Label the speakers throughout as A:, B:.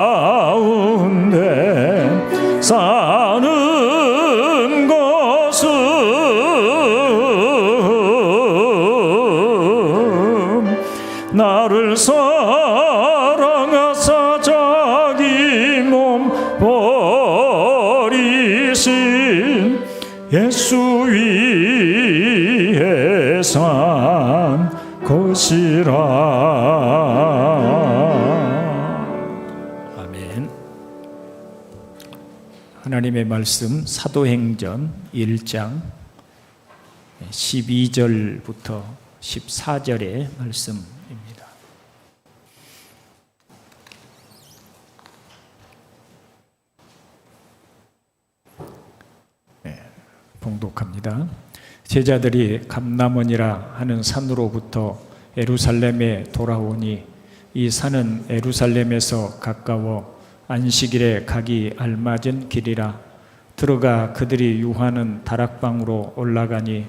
A: 가운데 사는 것은 나를 사랑하사 자기 몸 버리신 예수 위에 산 것이라. 하나님의 말씀 사도행전 1장 12절부터 14절의 말씀입니다. 봉독합니다. 제자들이 감람원이라 하는 산으로부터 예루살렘에 돌아오니 이 산은 예루살렘에서 가까워 안식일에 가기 알맞은 길이라. 들어가 그들이 유하는 다락방으로 올라가니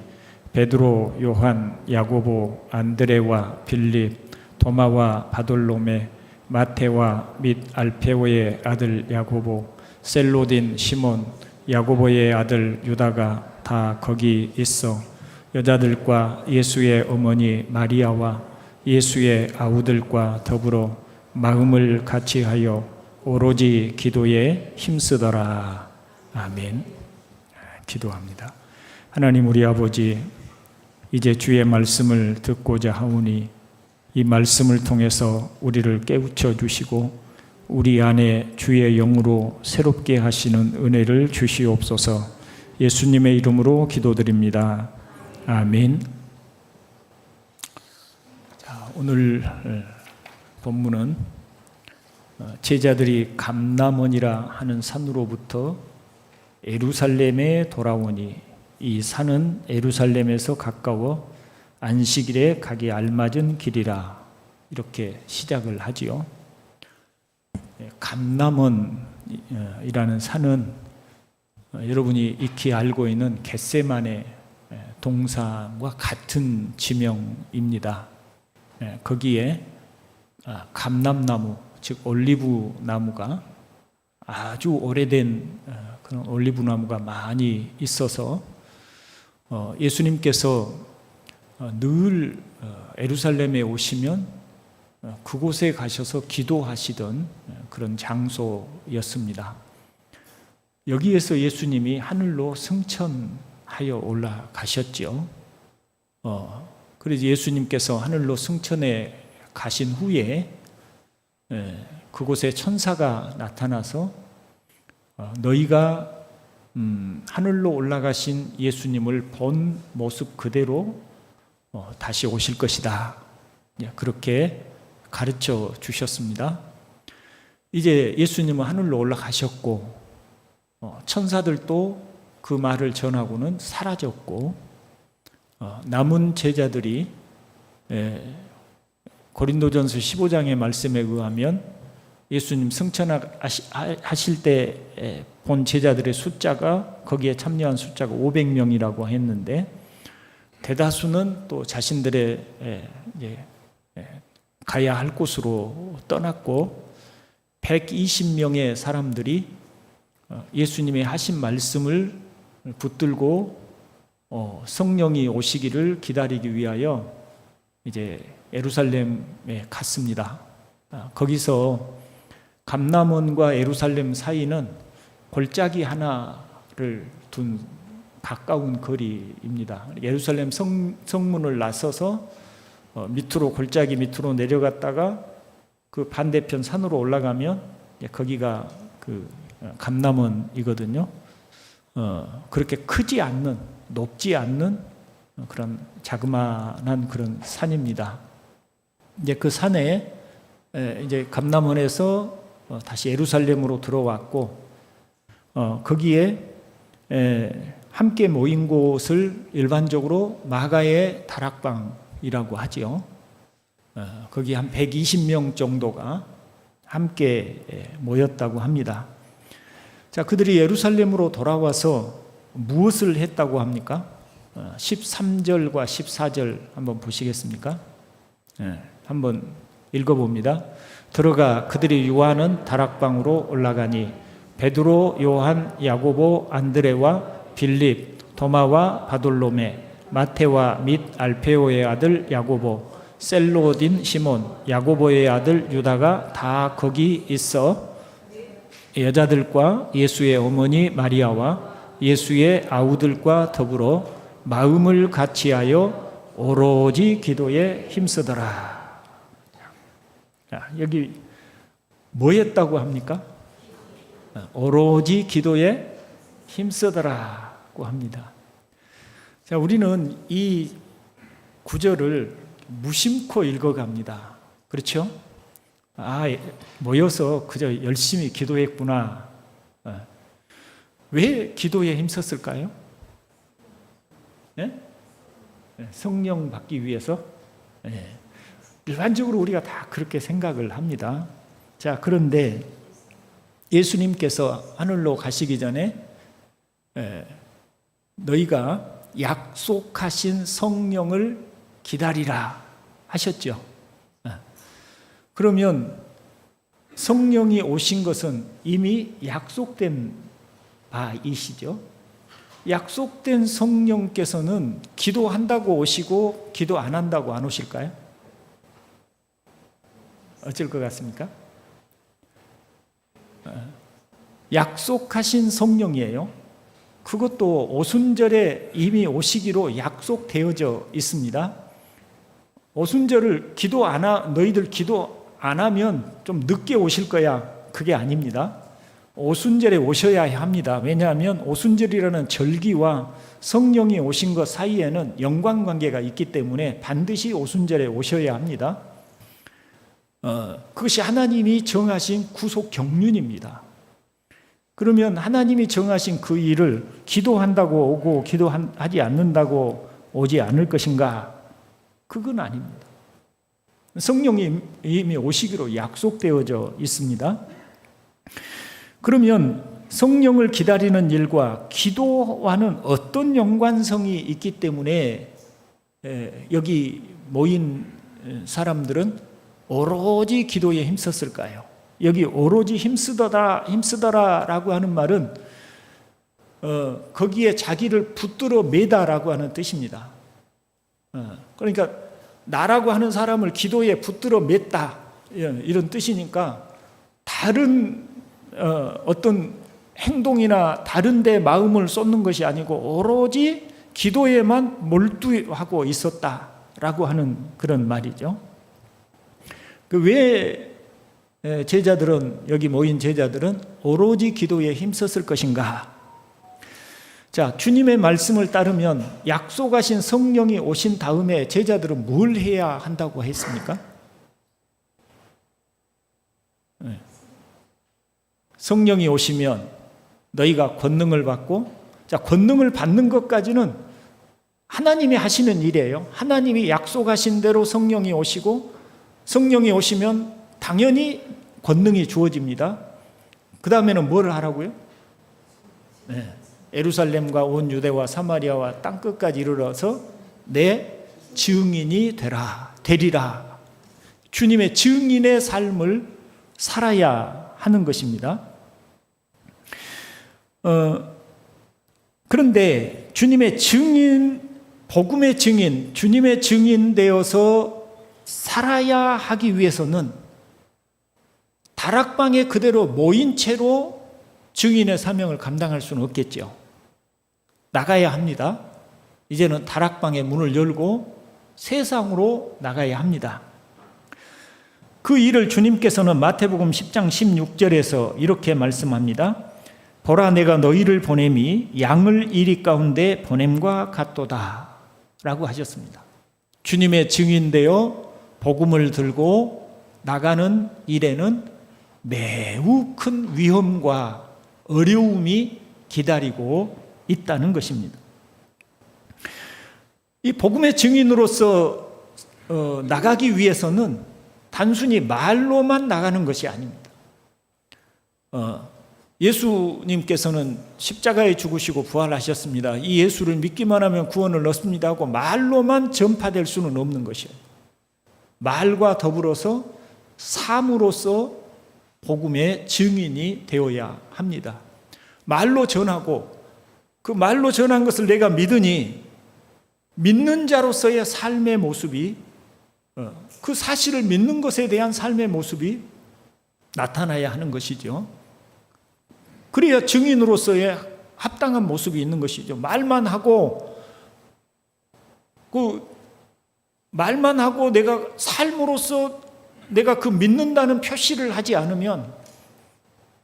A: 베드로, 요한, 야고보, 안드레와 빌립, 도마와 바돌로메, 마테와 및 알페오의 아들 야고보, 셀로딘 시몬, 야고보의 아들 유다가 다 거기 있어 여자들과 예수의 어머니 마리아와 예수의 아우들과 더불어 마음을 같이하여 오로지 기도에 힘쓰더라. 아멘. 기도합니다. 하나님 우리 아버지, 이제 주의 말씀을 듣고자 하오니 이 말씀을 통해서 우리를 깨우쳐 주시고 우리 안에 주의 영으로 새롭게 하시는 은혜를 주시옵소서. 예수님의 이름으로 기도드립니다. 아멘. 자, 오늘 본문은 제자들이 감람원이라 하는 산으로부터 예루살렘에 돌아오니 이 산은 예루살렘에서 가까워 안식일에 가기 알맞은 길이라. 이렇게 시작을 하지요. 감람원이라는 산은 여러분이 익히 알고 있는 겟세마네 동산과 같은 지명입니다. 거기에 감람나무, 즉 올리브 나무가 아주 오래된 그런 올리브 나무가 많이 있어서 예수님께서 늘 예루살렘에 오시면 그곳에 가셔서 기도하시던 그런 장소였습니다. 여기에서 예수님이 하늘로 승천하여 올라가셨죠. 그래서 예수님께서 하늘로 승천해 가신 후에 그곳에 천사가 나타나서 너희가 하늘로 올라가신 예수님을 본 모습 그대로 다시 오실 것이다. 그렇게 가르쳐 주셨습니다. 이제 예수님은 하늘로 올라가셨고 천사들도 그 말을 전하고는 사라졌고 남은 제자들이 고린도전서 15장의 말씀에 의하면 예수님 승천하실 때 본 제자들의 숫자가 거기에 참여한 숫자가 500명이라고 했는데 대다수는 또 자신들의 가야 할 곳으로 떠났고 120명의 사람들이 예수님이 하신 말씀을 붙들고 성령이 오시기를 기다리기 위하여 이제 예루살렘에 갔습니다. 거기서 감람원과 예루살렘 사이는 골짜기 하나를 둔 가까운 거리입니다. 예루살렘 성문을 나서서 밑으로 골짜기 밑으로 내려갔다가 그 반대편 산으로 올라가면 거기가 그 감람원이거든요. 그렇게 크지 않는, 높지 않는 그런 자그마한 그런 산입니다. 이제 그 산에 이제 감람원에서 다시 예루살렘으로 들어왔고 거기에 함께 모인 곳을 일반적으로 마가의 다락방이라고 하지요. 거기 한 120명 정도가 함께 모였다고 합니다. 자, 그들이 예루살렘으로 돌아와서 무엇을 했다고 합니까? 13절과 14절 한번 보시겠습니까? 한번 읽어봅니다. 들어가 그들이 유하는 다락방으로 올라가니 베드로, 요한, 야고보, 안드레와 빌립, 도마와 바돌로메, 마테와 및 알페오의 아들 야고보, 셀로딘 시몬, 야고보의 아들 유다가 다 거기 있어 여자들과 예수의 어머니 마리아와 예수의 아우들과 더불어 마음을 같이하여 오로지 기도에 힘쓰더라. 자, 여기 뭐 했다고 합니까? 오로지 기도에 힘쓰더라고 합니다. 자, 우리는 이 구절을 무심코 읽어갑니다. 그렇죠? 모여서 그저 열심히 기도했구나. 왜 기도에 힘썼을까요? 네? 성령 받기 위해서? 네. 일반적으로 우리가 다 그렇게 생각을 합니다. 자, 그런데 예수님께서 하늘로 가시기 전에 너희가 약속하신 성령을 기다리라 하셨죠. 그러면 성령이 오신 것은 이미 약속된 바이시죠. 약속된 성령께서는 기도한다고 오시고 기도 안 한다고 안 오실까요? 어쩔 것 같습니까? 약속하신 성령이에요. 그것도 오순절에 이미 오시기로 약속되어져 있습니다. 오순절을 너희들 기도 안 하면 좀 늦게 오실 거야. 그게 아닙니다. 오순절에 오셔야 합니다. 왜냐하면 오순절이라는 절기와 성령이 오신 것 사이에는 연관관계가 있기 때문에 반드시 오순절에 오셔야 합니다. 그것이 하나님이 정하신 구속 경륜입니다. 그러면 하나님이 정하신 그 일을 기도한다고 오고 기도하지 않는다고 오지 않을 것인가? 그건 아닙니다. 성령이 이미 오시기로 약속되어져 있습니다. 그러면 성령을 기다리는 일과 기도와는 어떤 연관성이 있기 때문에 여기 모인 사람들은 오로지 기도에 힘썼을까요? 여기 오로지 힘쓰더라라고 하는 말은 거기에 자기를 붙들어 매다라고 하는 뜻입니다. 그러니까 나라고 하는 사람을 기도에 붙들어 맸다 이런 뜻이니까 다른 어떤 행동이나 다른 데 마음을 쏟는 것이 아니고 오로지 기도에만 몰두하고 있었다라고 하는 그런 말이죠. 왜 제자들은 여기 모인 제자들은 오로지 기도에 힘썼을 것인가? 자, 주님의 말씀을 따르면 약속하신 성령이 오신 다음에 제자들은 뭘 해야 한다고 했습니까? 성령이 오시면 너희가 권능을 받고, 자, 권능을 받는 것까지는 하나님이 하시는 일이에요. 하나님이 약속하신 대로 성령이 오시고, 성령이 오시면 당연히 권능이 주어집니다. 그 다음에는 뭘 하라고요? 예루살렘과 온 유대와 사마리아와 땅끝까지 이르러서 내 증인이 되리라. 주님의 증인의 삶을 살아야 하는 것입니다. 그런데 주님의 증인, 복음의 증인, 주님의 증인 되어서 살아야 하기 위해서는 다락방에 그대로 모인 채로 증인의 사명을 감당할 수는 없겠죠. 나가야 합니다. 이제는 다락방의 문을 열고 세상으로 나가야 합니다. 그 일을 주님께서는 마태복음 10장 16절에서 이렇게 말씀합니다. 보라, 내가 너희를 보냄이 양을 이리 가운데 보냄과 같도다 라고 하셨습니다. 주님의 증인되어 복음을 들고 나가는 일에는 매우 큰 위험과 어려움이 기다리고 있다는 것입니다. 이 복음의 증인으로서 나가기 위해서는 단순히 말로만 나가는 것이 아닙니다. 예수님께서는 십자가에 죽으시고 부활하셨습니다. 이 예수를 믿기만 하면 구원을 얻습니다 하고 말로만 전파될 수는 없는 것이에요. 말과 더불어서 삶으로서 복음의 증인이 되어야 합니다. 말로 전하고 그 말로 전한 것을 내가 믿으니 믿는 자로서의 삶의 모습이 그 사실을 믿는 것에 대한 삶의 모습이 나타나야 하는 것이죠. 그래야 증인으로서의 합당한 모습이 있는 것이죠. 말만 하고 내가 삶으로서 내가 그 믿는다는 표시를 하지 않으면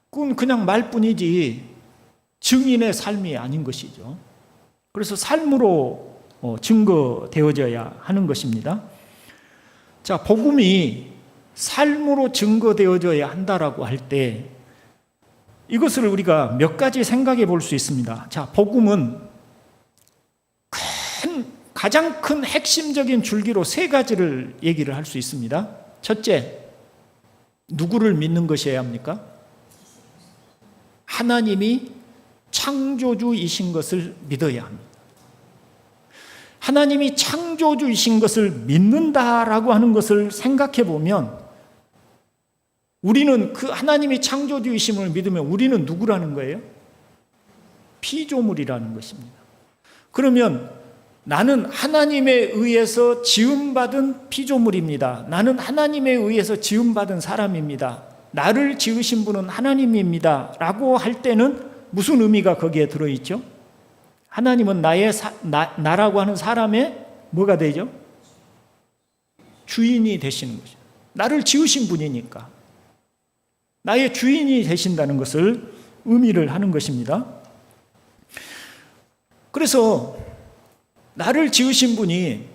A: 그건 그냥 말뿐이지 증인의 삶이 아닌 것이죠. 그래서 삶으로 증거되어져야 하는 것입니다. 자, 복음이 삶으로 증거되어져야 한다라고 할 때 이것을 우리가 몇 가지 생각해 볼 수 있습니다. 자, 복음은 가장 큰 핵심적인 줄기로 세 가지를 얘기를 할 수 있습니다. 첫째, 누구를 믿는 것이어야 합니까? 하나님이 창조주이신 것을 믿어야 합니다. 하나님이 창조주이신 것을 믿는다라고 하는 것을 생각해 보면 우리는 그 하나님이 창조주이심을 믿으면 우리는 누구라는 거예요? 피조물이라는 것입니다. 그러면 나는 하나님에 의해서 지음받은 피조물입니다. 나는 하나님에 의해서 지음받은 사람입니다. 나를 지으신 분은 하나님입니다. 라고 할 때는 무슨 의미가 거기에 들어있죠? 하나님은 나라고 하는 사람의 뭐가 되죠? 주인이 되시는 거죠. 나를 지으신 분이니까. 나의 주인이 되신다는 것을 의미를 하는 것입니다. 그래서 나를 지으신 분이,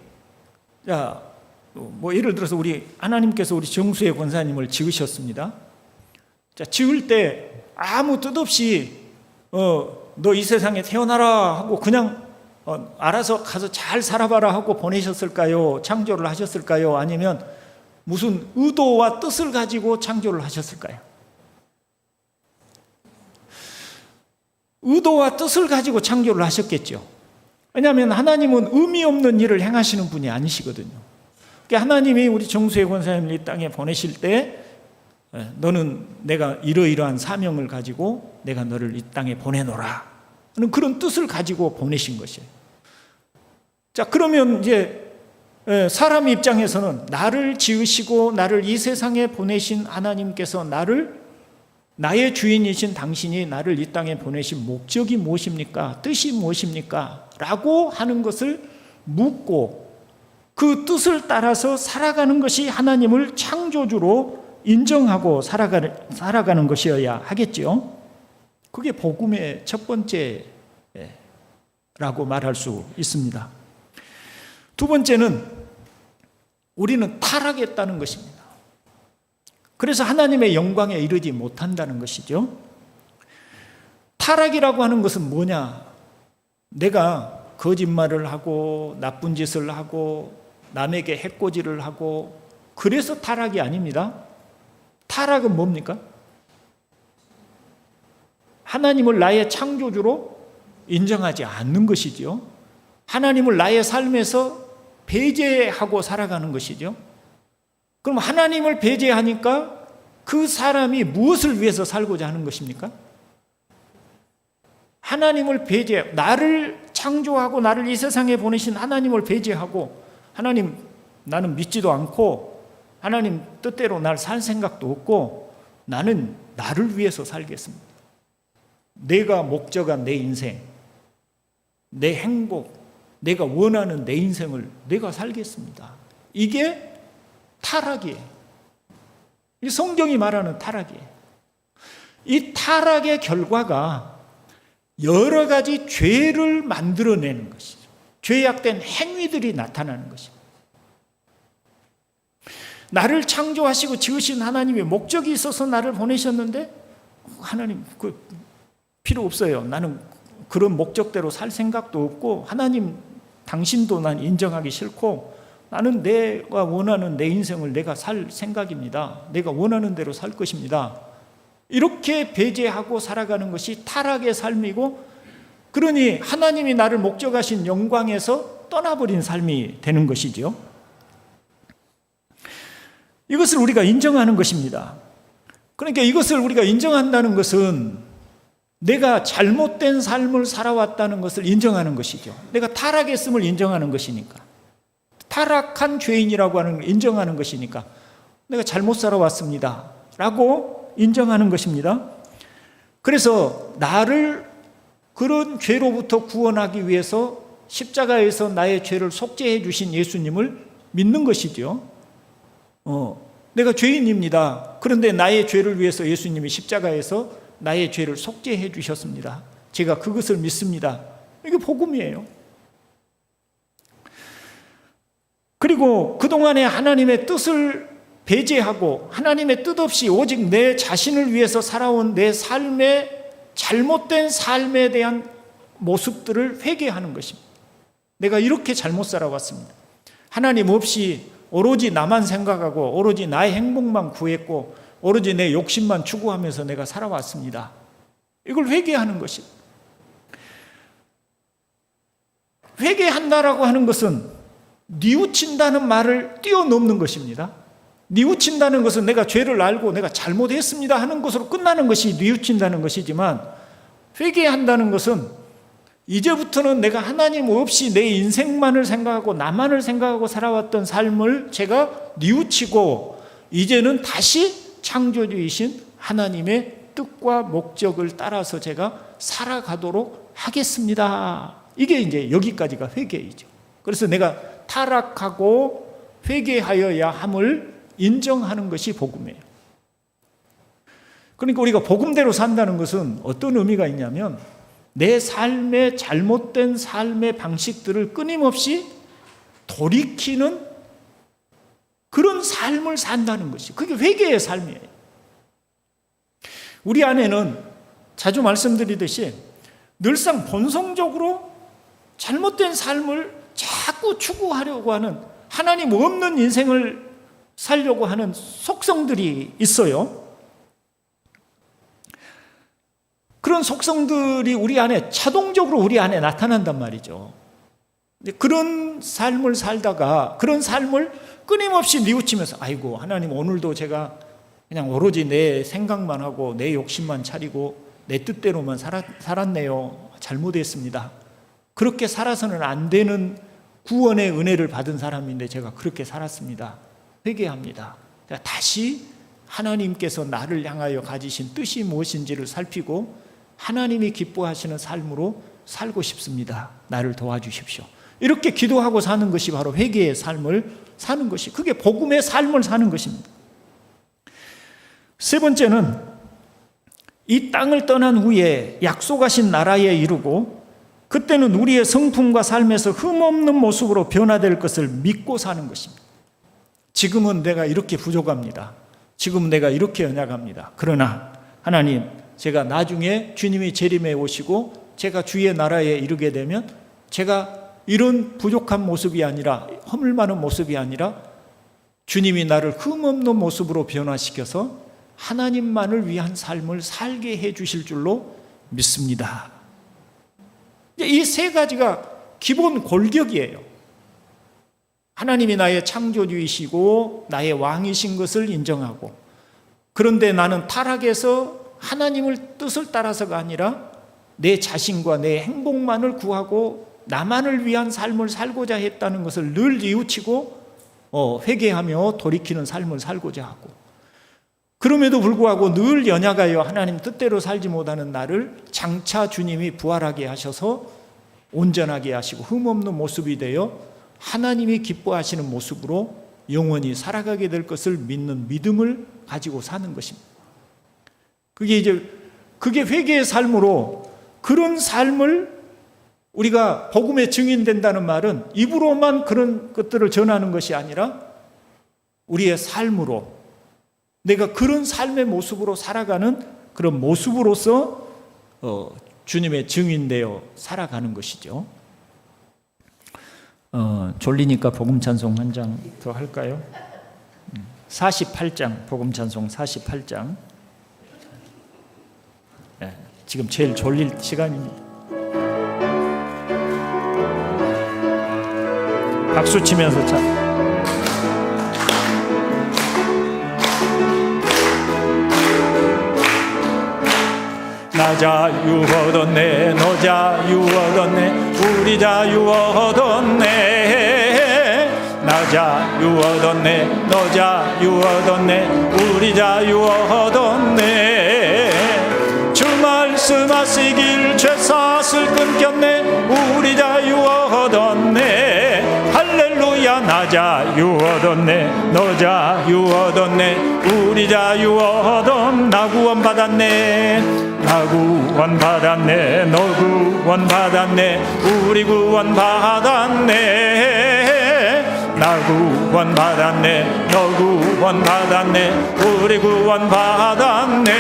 A: 예를 들어서 하나님께서 우리 정수의 권사님을 지으셨습니다. 자, 지을 때 아무 뜻 없이 너 이 세상에 태어나라 하고 그냥 알아서 가서 잘 살아봐라 하고 보내셨을까요? 창조를 하셨을까요? 아니면 무슨 의도와 뜻을 가지고 창조를 하셨을까요? 의도와 뜻을 가지고 창조를 하셨겠죠. 왜냐하면 하나님은 의미 없는 일을 행하시는 분이 아니시거든요. 그러니까 하나님이 우리 정수의 권사님을 이 땅에 보내실 때 너는 내가 이러이러한 사명을 가지고 내가 너를 이 땅에 보내노라 하는 그런 뜻을 가지고 보내신 것이에요. 자, 그러면 이제 사람 입장에서는 나를 지으시고 나를 이 세상에 보내신 하나님께서 나의 주인이신 당신이 나를 이 땅에 보내신 목적이 무엇입니까? 뜻이 무엇입니까? 라고 하는 것을 묻고 그 뜻을 따라서 살아가는 것이 하나님을 창조주로 인정하고 살아가는 것이어야 하겠죠. 그게 복음의 첫 번째라고 말할 수 있습니다. 두 번째는 우리는 타락했다는 것입니다. 그래서 하나님의 영광에 이르지 못한다는 것이죠. 타락이라고 하는 것은 뭐냐? 내가 거짓말을 하고 나쁜 짓을 하고 남에게 해코지를 하고 그래서 타락이 아닙니다. 타락은 뭡니까? 하나님을 나의 창조주로 인정하지 않는 것이죠. 하나님을 나의 삶에서 배제하고 살아가는 것이죠. 그럼 하나님을 배제하니까 그 사람이 무엇을 위해서 살고자 하는 것입니까? 하나님을 나를 창조하고 나를 이 세상에 보내신 하나님을 배제하고 하나님 나는 믿지도 않고 하나님 뜻대로 날 살 생각도 없고 나는 나를 위해서 살겠습니다. 내가 목적한 내 인생, 내 행복, 내가 원하는 내 인생을 내가 살겠습니다. 이게 타락이에요. 이 성경이 말하는 타락이에요. 이 타락의 결과가 여러 가지 죄를 만들어내는 것이죠. 죄악된 행위들이 나타나는 것입니다. 나를 창조하시고 지으신 하나님의 목적이 있어서 나를 보내셨는데 하나님 필요 없어요. 나는 그런 목적대로 살 생각도 없고 하나님 당신도 난 인정하기 싫고 나는 내가 원하는 내 인생을 내가 살 생각입니다. 내가 원하는 대로 살 것입니다. 이렇게 배제하고 살아가는 것이 타락의 삶이고 그러니 하나님이 나를 목적하신 영광에서 떠나버린 삶이 되는 것이죠. 이것을 우리가 인정하는 것입니다. 그러니까 이것을 우리가 인정한다는 것은 내가 잘못된 삶을 살아왔다는 것을 인정하는 것이죠. 내가 타락했음을 인정하는 것이니까. 타락한 죄인이라고 하는 걸 인정하는 것이니까 내가 잘못 살아왔습니다 라고 인정하는 것입니다. 그래서 나를 그런 죄로부터 구원하기 위해서 십자가에서 나의 죄를 속죄해 주신 예수님을 믿는 것이죠. 내가 죄인입니다. 그런데 나의 죄를 위해서 예수님이 십자가에서 나의 죄를 속죄해 주셨습니다. 제가 그것을 믿습니다. 이게 복음이에요. 그리고 그동안에 하나님의 뜻을 배제하고 하나님의 뜻 없이 오직 내 자신을 위해서 살아온 내 삶의 잘못된 삶에 대한 모습들을 회개하는 것입니다. 내가 이렇게 잘못 살아왔습니다. 하나님 없이 오로지 나만 생각하고 오로지 나의 행복만 구했고 오로지 내 욕심만 추구하면서 내가 살아왔습니다. 이걸 회개하는 것입니다. 회개한다라고 하는 것은 뉘우친다는 말을 뛰어넘는 것입니다. 뉘우친다는 것은 내가 죄를 알고 내가 잘못했습니다 하는 것으로 끝나는 것이 뉘우친다는 것이지만, 회개한다는 것은 이제부터는 내가 하나님 없이 내 인생만을 생각하고 나만을 생각하고 살아왔던 삶을 제가 뉘우치고 이제는 다시 창조주이신 하나님의 뜻과 목적을 따라서 제가 살아가도록 하겠습니다. 이게 이제 여기까지가 회개이죠. 그래서 내가 타락하고 회개하여야 함을 인정하는 것이 복음이에요. 그러니까 우리가 복음대로 산다는 것은 어떤 의미가 있냐면 내 삶의 잘못된 삶의 방식들을 끊임없이 돌이키는 그런 삶을 산다는 것이, 그게 회개의 삶이에요. 우리 안에는 자주 말씀드리듯이 늘상 본성적으로 잘못된 삶을 자꾸 추구하려고 하는, 하나님 없는 인생을 살려고 하는 속성들이 있어요. 그런 속성들이 우리 안에 자동적으로 우리 안에 나타난단 말이죠. 그런 삶을 살다가 그런 삶을 끊임없이 뉘우치면서 아이고 하나님 오늘도 제가 그냥 오로지 내 생각만 하고 내 욕심만 차리고 내 뜻대로만 살았네요. 잘못했습니다. 그렇게 살아서는 안 되는 구원의 은혜를 받은 사람인데 제가 그렇게 살았습니다. 회개합니다. 다시 하나님께서 나를 향하여 가지신 뜻이 무엇인지를 살피고 하나님이 기뻐하시는 삶으로 살고 싶습니다. 나를 도와주십시오. 이렇게 기도하고 사는 것이 바로 회개의 삶을 사는 것이, 그게 복음의 삶을 사는 것입니다. 세 번째는 이 땅을 떠난 후에 약속하신 나라에 이르고 그때는 우리의 성품과 삶에서 흠없는 모습으로 변화될 것을 믿고 사는 것입니다. 지금은 내가 이렇게 부족합니다. 지금 내가 이렇게 연약합니다. 그러나 하나님, 제가 나중에 주님이 재림해 오시고 제가 주의 나라에 이르게 되면 제가 이런 부족한 모습이 아니라, 허물 많은 모습이 아니라 주님이 나를 흠없는 모습으로 변화시켜서 하나님만을 위한 삶을 살게 해 주실 줄로 믿습니다. 이 세 가지가 기본 골격이에요. 하나님이 나의 창조주이시고 나의 왕이신 것을 인정하고, 그런데 나는 타락해서 하나님을 뜻을 따라서가 아니라 내 자신과 내 행복만을 구하고 나만을 위한 삶을 살고자 했다는 것을 늘 뉘우치고 회개하며 돌이키는 삶을 살고자 하고, 그럼에도 불구하고 늘 연약하여 하나님 뜻대로 살지 못하는 나를 장차 주님이 부활하게 하셔서 온전하게 하시고 흠없는 모습이 되어 하나님이 기뻐하시는 모습으로 영원히 살아가게 될 것을 믿는 믿음을 가지고 사는 것입니다. 그게 회개의 삶으로, 그런 삶을 우리가 복음의 증인된다는 말은 입으로만 그런 것들을 전하는 것이 아니라 우리의 삶으로, 내가 그런 삶의 모습으로 살아가는 그런 모습으로서 주님의 증인되어 살아가는 것이죠. 졸리니까 복음 찬송 한 장 더 할까요? 48장, 복음 찬송 48장. 네, 지금 제일 졸릴 시간입니다. 박수 치면서 참. 나 자유 얻었네. 너 자유 얻었네. 우리 자유 얻었네. 나 자유 얻었네. 너 자유 얻었네. 우리 자유 얻었네. 주 말씀하시길 죄사슬 끊겼네. 우리 자유 얻었네. 할렐루야. 나 자유 얻었네. 너 자유 얻었네. 우리 자유 얻었네. 나 구원 받았네. 나 구원 받았네. 너 구원 받았네. 우리 구원 받았네. 나 구원 받았네. 너 구원 받았네. 우리 구원 받았네.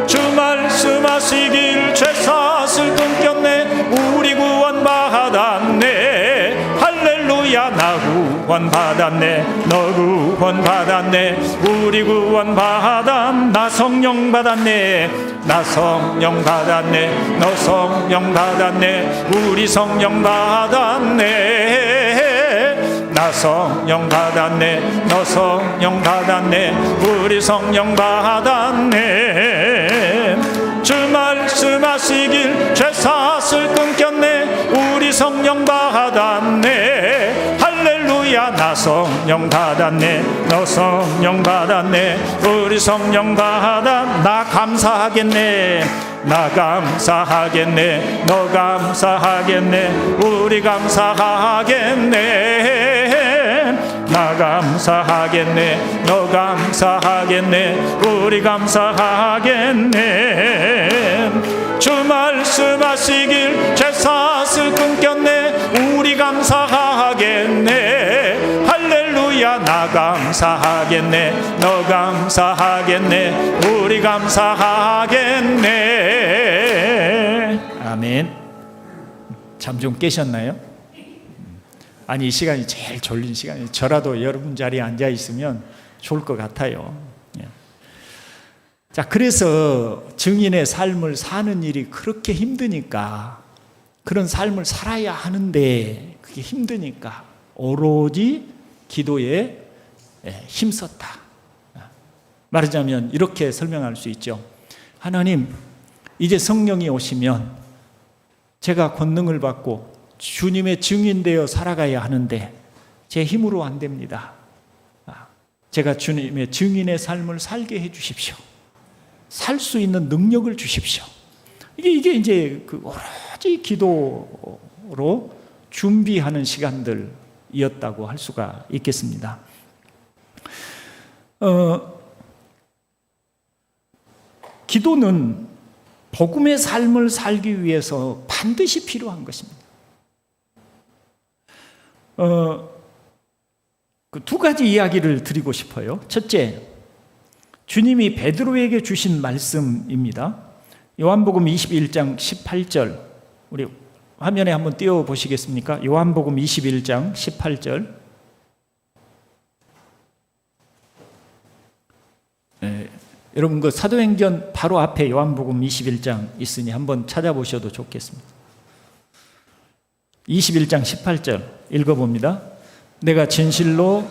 A: 주 말씀하시길 죄사슬 끊겼네. 우리 구원 받았네. 할렐루야. 나 구원 받았네. 너 구원 받았네. 우리 구원 받았네. 나 성령 받았네. 나 성령 받았네. 너 성령 받았네. 우리 성령 받았네. 나 성령 받았네. 너 성령 받았네. 우리 성령 받았네. 주 말씀하시길 죄사슬 끊겼네. 우리 성령 받았네. 할렐루야. 나 성령 받았네. 너 성령 받았네. 우리 성령 받았네. 나 감사하겠네. 나 감사하겠네. 너 감사하겠네. 우리 감사하겠네. 나 감사하겠네. 너 감사하겠네. 우리 감사하겠네. 주 말씀하시길 죄사슬 끊겼네. 우리 감사하겠네. 할렐루야. 나 감사하겠네. 너 감사하겠네. 우리 감사하겠네. 아멘. 잠 좀 깨셨나요? 아니, 이 시간이 제일 졸린 시간이에요. 저라도 여러분 자리에 앉아 있으면 좋을 것 같아요. 자, 그래서 증인의 삶을 사는 일이 그렇게 힘드니까, 그런 삶을 살아야 하는데 그게 힘드니까 오로지 기도에 힘썼다. 말하자면 이렇게 설명할 수 있죠. 하나님, 이제 성령이 오시면 제가 권능을 받고 주님의 증인되어 살아가야 하는데 제 힘으로 안 됩니다. 제가 주님의 증인의 삶을 살게 해 주십시오. 살 수 있는 능력을 주십시오. 이게 이제 그 오로지 기도로 준비하는 시간들이었다고 할 수가 있겠습니다. 기도는 복음의 삶을 살기 위해서 반드시 필요한 것입니다. 그 두 가지 이야기를 드리고 싶어요. 첫째, 주님이 베드로에게 주신 말씀입니다. 요한복음 21장 18절, 우리 화면에 한번 띄워 보시겠습니까? 요한복음 21장 18절. 여러분, 그 사도행전 바로 앞에 요한복음 21장 있으니 한번 찾아보셔도 좋겠습니다. 21장 18절 읽어봅니다. 내가 진실로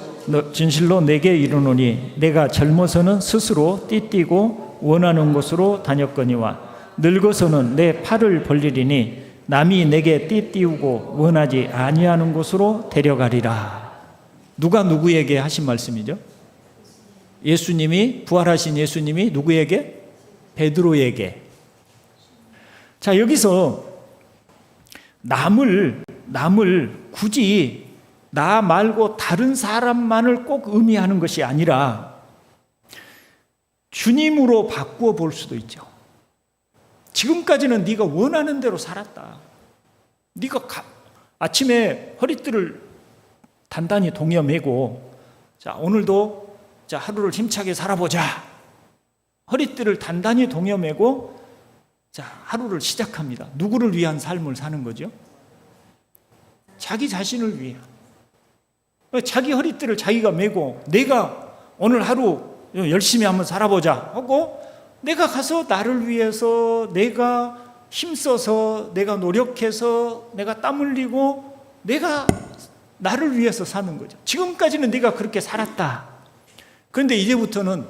A: 내게 이르노니 내가 젊어서는 스스로 띠띠고 원하는 곳으로 다녔거니와 늙어서는 내 팔을 벌리리니 남이 내게 띠띠우고 원하지 아니하는 곳으로 데려가리라. 누가 누구에게 하신 말씀이죠? 예수님이, 부활하신 예수님이 누구에게? 베드로에게. 자, 여기서 남을 굳이 나 말고 다른 사람만을 꼭 의미하는 것이 아니라 주님으로 바꾸어 볼 수도 있죠. 지금까지는 네가 원하는 대로 살았다. 네가 아침에 허리띠를 단단히 동여매고, 자, 오늘도 자, 하루를 힘차게 살아보자. 허리띠를 단단히 동여매고, 자, 하루를 시작합니다. 누구를 위한 삶을 사는 거죠? 자기 자신을 위해. 자기 허리띠를 자기가 메고 내가 오늘 하루 열심히 한번 살아보자 하고, 내가 가서 나를 위해서 내가 힘써서 내가 노력해서 내가 땀 흘리고 내가 나를 위해서 사는 거죠. 지금까지는 네가 그렇게 살았다. 그런데 이제부터는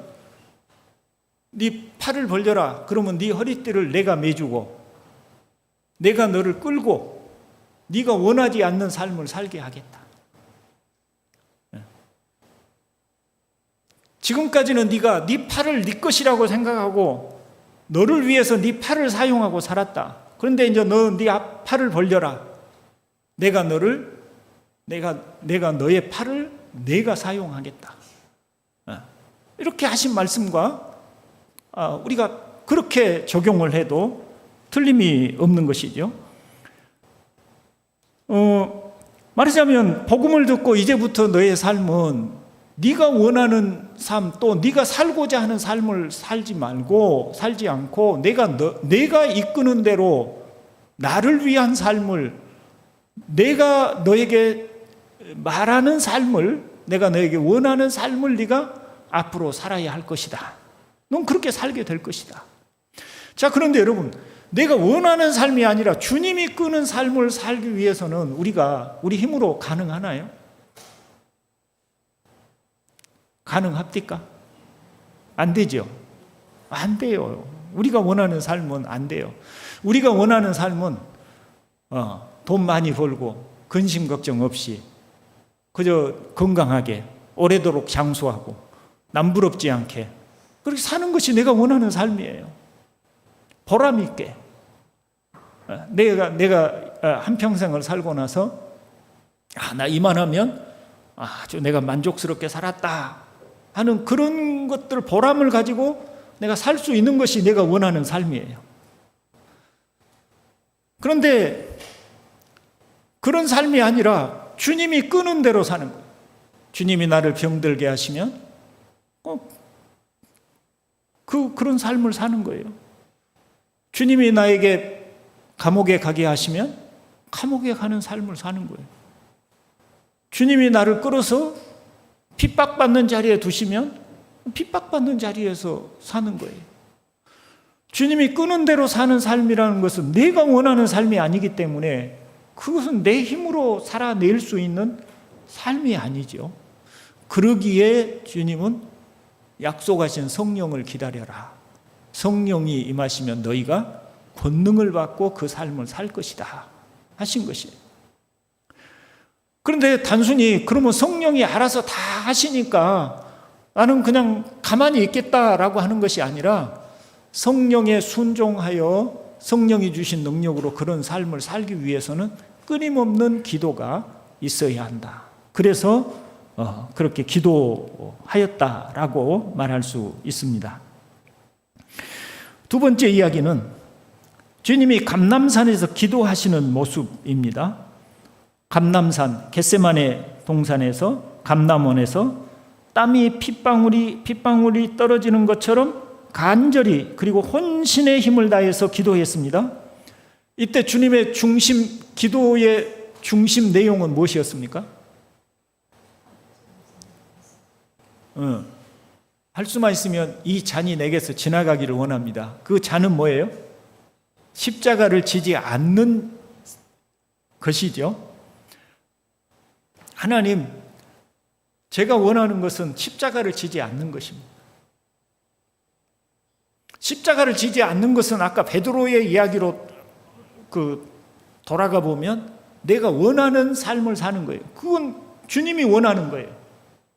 A: 네 팔을 벌려라. 그러면 네 허리띠를 내가 매주고 내가 너를 끌고 네가 원하지 않는 삶을 살게 하겠다. 지금까지는 네가 네 팔을 네 것이라고 생각하고 너를 위해서 네 팔을 사용하고 살았다. 그런데 이제 너 네 팔을 벌려라. 내가 너의 팔을 내가 사용하겠다. 이렇게 하신 말씀과 우리가 그렇게 적용을 해도 틀림이 없는 것이죠. 말하자면 복음을 듣고 이제부터 너의 삶은 네가 원하는 삶, 또 네가 살고자 하는 삶을 살지 않고 내가 이끄는 대로 나를 위한 삶을, 내가 너에게 말하는 삶을, 내가 너에게 원하는 삶을 네가 앞으로 살아야 할 것이다. 넌 그렇게 살게 될 것이다. 자, 그런데 여러분, 내가 원하는 삶이 아니라 주님이 끄는 삶을 살기 위해서는 우리 힘으로 가능하나요? 가능합니까? 안 되죠. 안 돼요. 우리가 원하는 삶은 안 돼요. 우리가 원하는 삶은 돈 많이 벌고 근심 걱정 없이 그저 건강하게 오래도록 장수하고 남부럽지 않게 그렇게 사는 것이 내가 원하는 삶이에요. 보람 있게 내가 한평생을 살고 나서 나 이만하면 아주 내가 만족스럽게 살았다 하는 그런 것들, 보람을 가지고 내가 살 수 있는 것이 내가 원하는 삶이에요. 그런데 그런 삶이 아니라 주님이 끄는 대로 사는 거예요. 주님이 나를 병들게 하시면 그런 삶을 사는 거예요. 주님이 나에게 감옥에 가게 하시면 감옥에 가는 삶을 사는 거예요. 주님이 나를 끌어서 핍박받는 자리에 두시면 핍박받는 자리에서 사는 거예요. 주님이 끄는 대로 사는 삶이라는 것은 내가 원하는 삶이 아니기 때문에 그것은 내 힘으로 살아낼 수 있는 삶이 아니죠. 그러기에 주님은 약속하신 성령을 기다려라. 성령이 임하시면 너희가 권능을 받고 그 삶을 살 것이다 하신 것이에요. 그런데 단순히 그러면 성령이 알아서 다 하시니까 나는 그냥 가만히 있겠다라고 하는 것이 아니라 성령에 순종하여 성령이 주신 능력으로 그런 삶을 살기 위해서는 끊임없는 기도가 있어야 한다. 그래서 그렇게 기도하였다라고 말할 수 있습니다. 두 번째 이야기는 주님이 감람산에서 기도하시는 모습입니다. 감람산, 겟세마네 동산에서 감람원에서 땀이 핏방울이 떨어지는 것처럼 간절히 그리고 혼신의 힘을 다해서 기도했습니다. 이때 주님의 기도의 중심 내용은 무엇이었습니까? 할 수만 있으면 이 잔이 내게서 지나가기를 원합니다. 그 잔은 뭐예요? 십자가를 지지 않는 것이죠. 하나님, 제가 원하는 것은 십자가를 지지 않는 것입니다. 십자가를 지지 않는 것은 아까 베드로의 이야기로 돌아가 보면 내가 원하는 삶을 사는 거예요. 그건 주님이 원하는 거예요.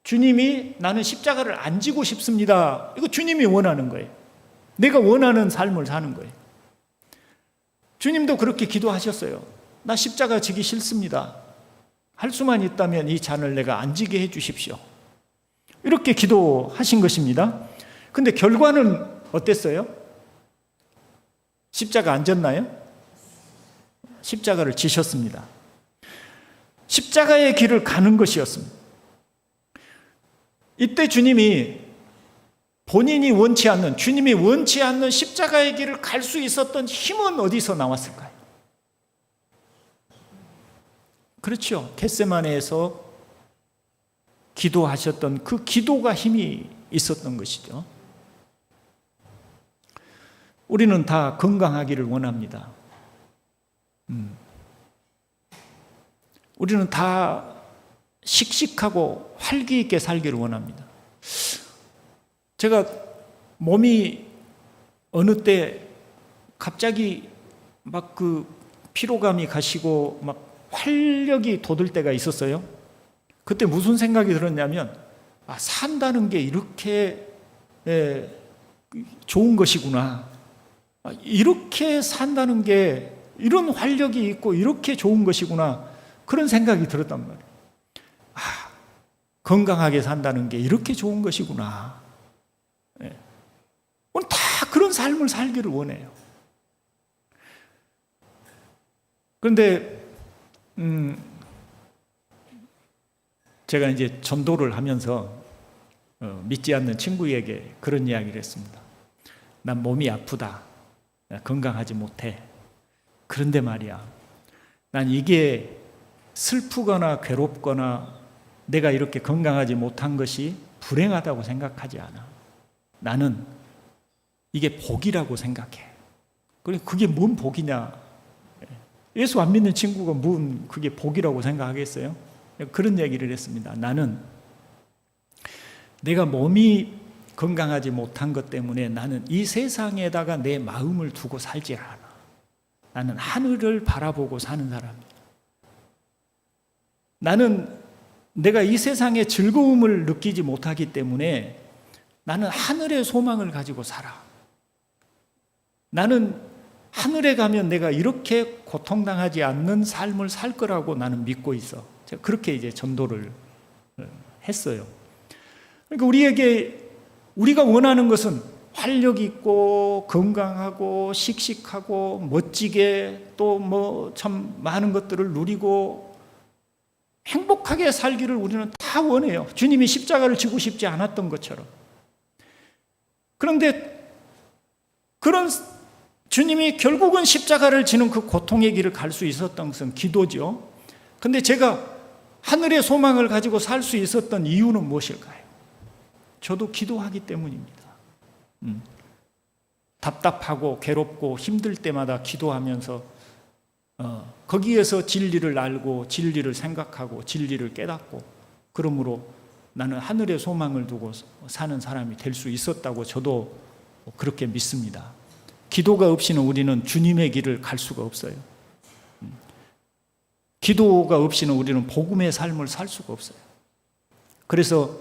A: 주님이 나는 십자가를 안 지고 싶습니다. 이거 주님이 원하는 거예요. 내가 원하는 삶을 사는 거예요. 주님도 그렇게 기도하셨어요. 나 십자가 지기 싫습니다. 할 수만 있다면 이 잔을 내가 안 지게 해 주십시오. 이렇게 기도하신 것입니다. 근데 결과는 어땠어요? 십자가 안 졌나요? 십자가를 지셨습니다. 십자가의 길을 가는 것이었습니다. 이때 주님이 주님이 원치 않는 십자가의 길을 갈 수 있었던 힘은 어디서 나왔을까요? 그렇죠. 겟세마네에서 기도하셨던 그 기도가 힘이 있었던 것이죠. 우리는 다 건강하기를 원합니다. 우리는 다 씩씩하고 활기 있게 살기를 원합니다. 제가 몸이 어느 때 갑자기 막 그 피로감이 가시고 막 활력이 돋을 때가 있었어요. 그때 무슨 생각이 들었냐면, 산다는 게 이렇게 좋은 것이구나. 이렇게 산다는 게 이런 활력이 있고 이렇게 좋은 것이구나. 그런 생각이 들었단 말이에요. 건강하게 산다는 게 이렇게 좋은 것이구나. 오늘 다 그런 삶을 살기를 원해요. 그런데 제가 이제 전도를 하면서 믿지 않는 친구에게 그런 이야기를 했습니다. 난 몸이 아프다. 건강하지 못해. 그런데 말이야, 난 이게 슬프거나 괴롭거나 내가 이렇게 건강하지 못한 것이 불행하다고 생각하지 않아. 나는 이게 복이라고 생각해. 그게 뭔 복이냐? 예수 안 믿는 친구가 뭔 그게 복이라고 생각하겠어요? 그런 얘기를 했습니다. 나는 내가 몸이 건강하지 못한 것 때문에 나는 이 세상에다가 내 마음을 두고 살지 않아. 나는 하늘을 바라보고 사는 사람이야. 나는 내가 이 세상의 즐거움을 느끼지 못하기 때문에 나는 하늘의 소망을 가지고 살아. 나는 하늘에 가면 내가 이렇게 고통당하지 않는 삶을 살 거라고 나는 믿고 있어. 제가 그렇게 이제 전도를 했어요. 그러니까 우리가 원하는 것은 활력 있고 건강하고 씩씩하고 멋지게 또 뭐 참 많은 것들을 누리고 행복하게 살기를 우리는 다 원해요. 주님이 십자가를 지고 싶지 않았던 것처럼. 그런데 그런 주님이 결국은 십자가를 지는 그 고통의 길을 갈 수 있었던 것은 기도죠. 그런데 제가 하늘의 소망을 가지고 살 수 있었던 이유는 무엇일까요? 저도 기도하기 때문입니다. 답답하고 괴롭고 힘들 때마다 기도하면서 거기에서 진리를 알고 진리를 생각하고 진리를 깨닫고, 그러므로 나는 하늘의 소망을 두고 사는 사람이 될 수 있었다고 저도 그렇게 믿습니다. 기도가 없이는 우리는 주님의 길을 갈 수가 없어요. 기도가 없이는 우리는 복음의 삶을 살 수가 없어요. 그래서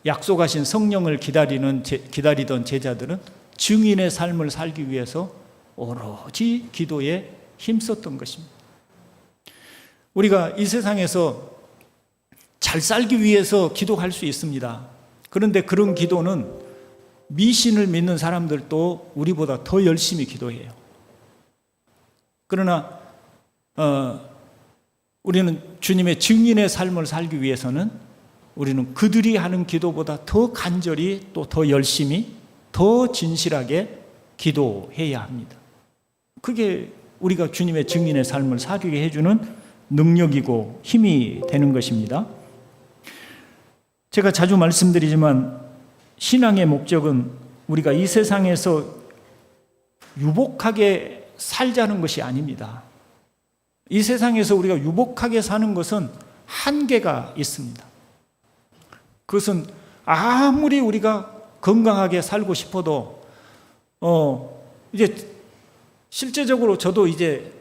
A: 약속하신 성령을 기다리던 제자들은 증인의 삶을 살기 위해서 오로지 기도에 힘썼던 것입니다. 우리가 이 세상에서 잘 살기 위해서 기도할 수 있습니다. 그런데 그런 기도는 미신을 믿는 사람들도 우리보다 더 열심히 기도해요. 그러나 우리는 주님의 증인의 삶을 살기 위해서는 우리는 그들이 하는 기도보다 더 간절히 또 더 열심히 더 진실하게 기도해야 합니다. 그게 우리가 주님의 증인의 삶을 살게 해주는 능력이고 힘이 되는 것입니다. 제가 자주 말씀드리지만 신앙의 목적은 우리가 이 세상에서 유복하게 살자는 것이 아닙니다. 이 세상에서 우리가 유복하게 사는 것은 한계가 있습니다. 그것은 아무리 우리가 건강하게 살고 싶어도 이제 실제적으로 저도 이제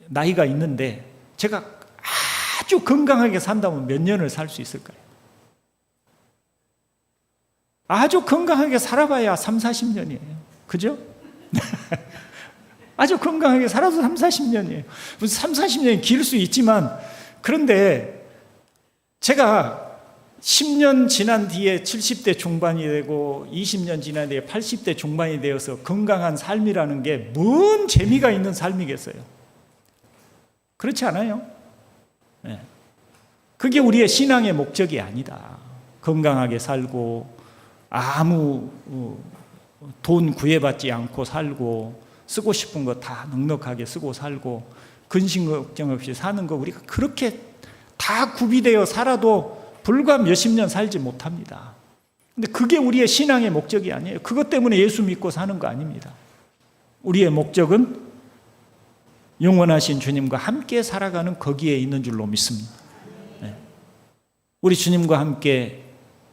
A: 나이가 있는데 제가 아주 건강하게 산다면 몇 년을 살 수 있을까요? 아주 건강하게 살아봐야 3, 40년이에요. 그죠? 아주 건강하게 살아도 3, 40년이에요. 무슨 3, 40년이 길 수 있지만, 그런데 제가 10년 지난 뒤에 70대 중반이 되고 20년 지난 뒤에 80대 중반이 되어서 건강한 삶이라는 게 뭔 재미가 있는 삶이겠어요? 그렇지 않아요? 네. 그게 우리의 신앙의 목적이 아니다. 건강하게 살고 아무 돈 구애받지 않고 살고 쓰고 싶은 거 다 넉넉하게 쓰고 살고 근심 걱정 없이 사는 거, 우리가 그렇게 다 구비되어 살아도 불과 몇십 년 살지 못합니다. 근데 그게 우리의 신앙의 목적이 아니에요. 그것 때문에 예수 믿고 사는 거 아닙니다. 우리의 목적은 영원하신 주님과 함께 살아가는 거기에 있는 줄로 믿습니다. 네. 우리 주님과 함께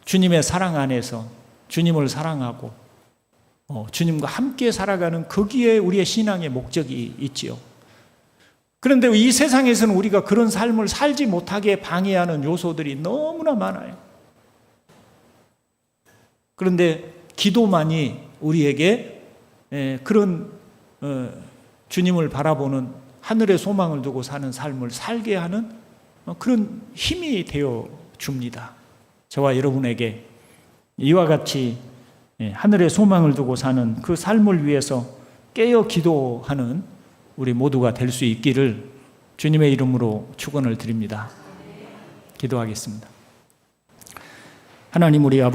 A: 주님의 사랑 안에서 주님을 사랑하고 주님과 함께 살아가는 거기에 우리의 신앙의 목적이 있지요. 그런데 이 세상에서는 우리가 그런 삶을 살지 못하게 방해하는 요소들이 너무나 많아요. 그런데 기도만이 우리에게 그런 주님을 바라보는 하늘의 소망을 두고 사는 삶을 살게 하는 그런 힘이 되어 줍니다. 저와 여러분에게 이와 같이 하늘의 소망을 두고 사는 그 삶을 위해서 깨어 기도하는 우리 모두가 될 수 있기를 주님의 이름으로 축원을 드립니다. 기도하겠습니다. 하나님, 우리 아버지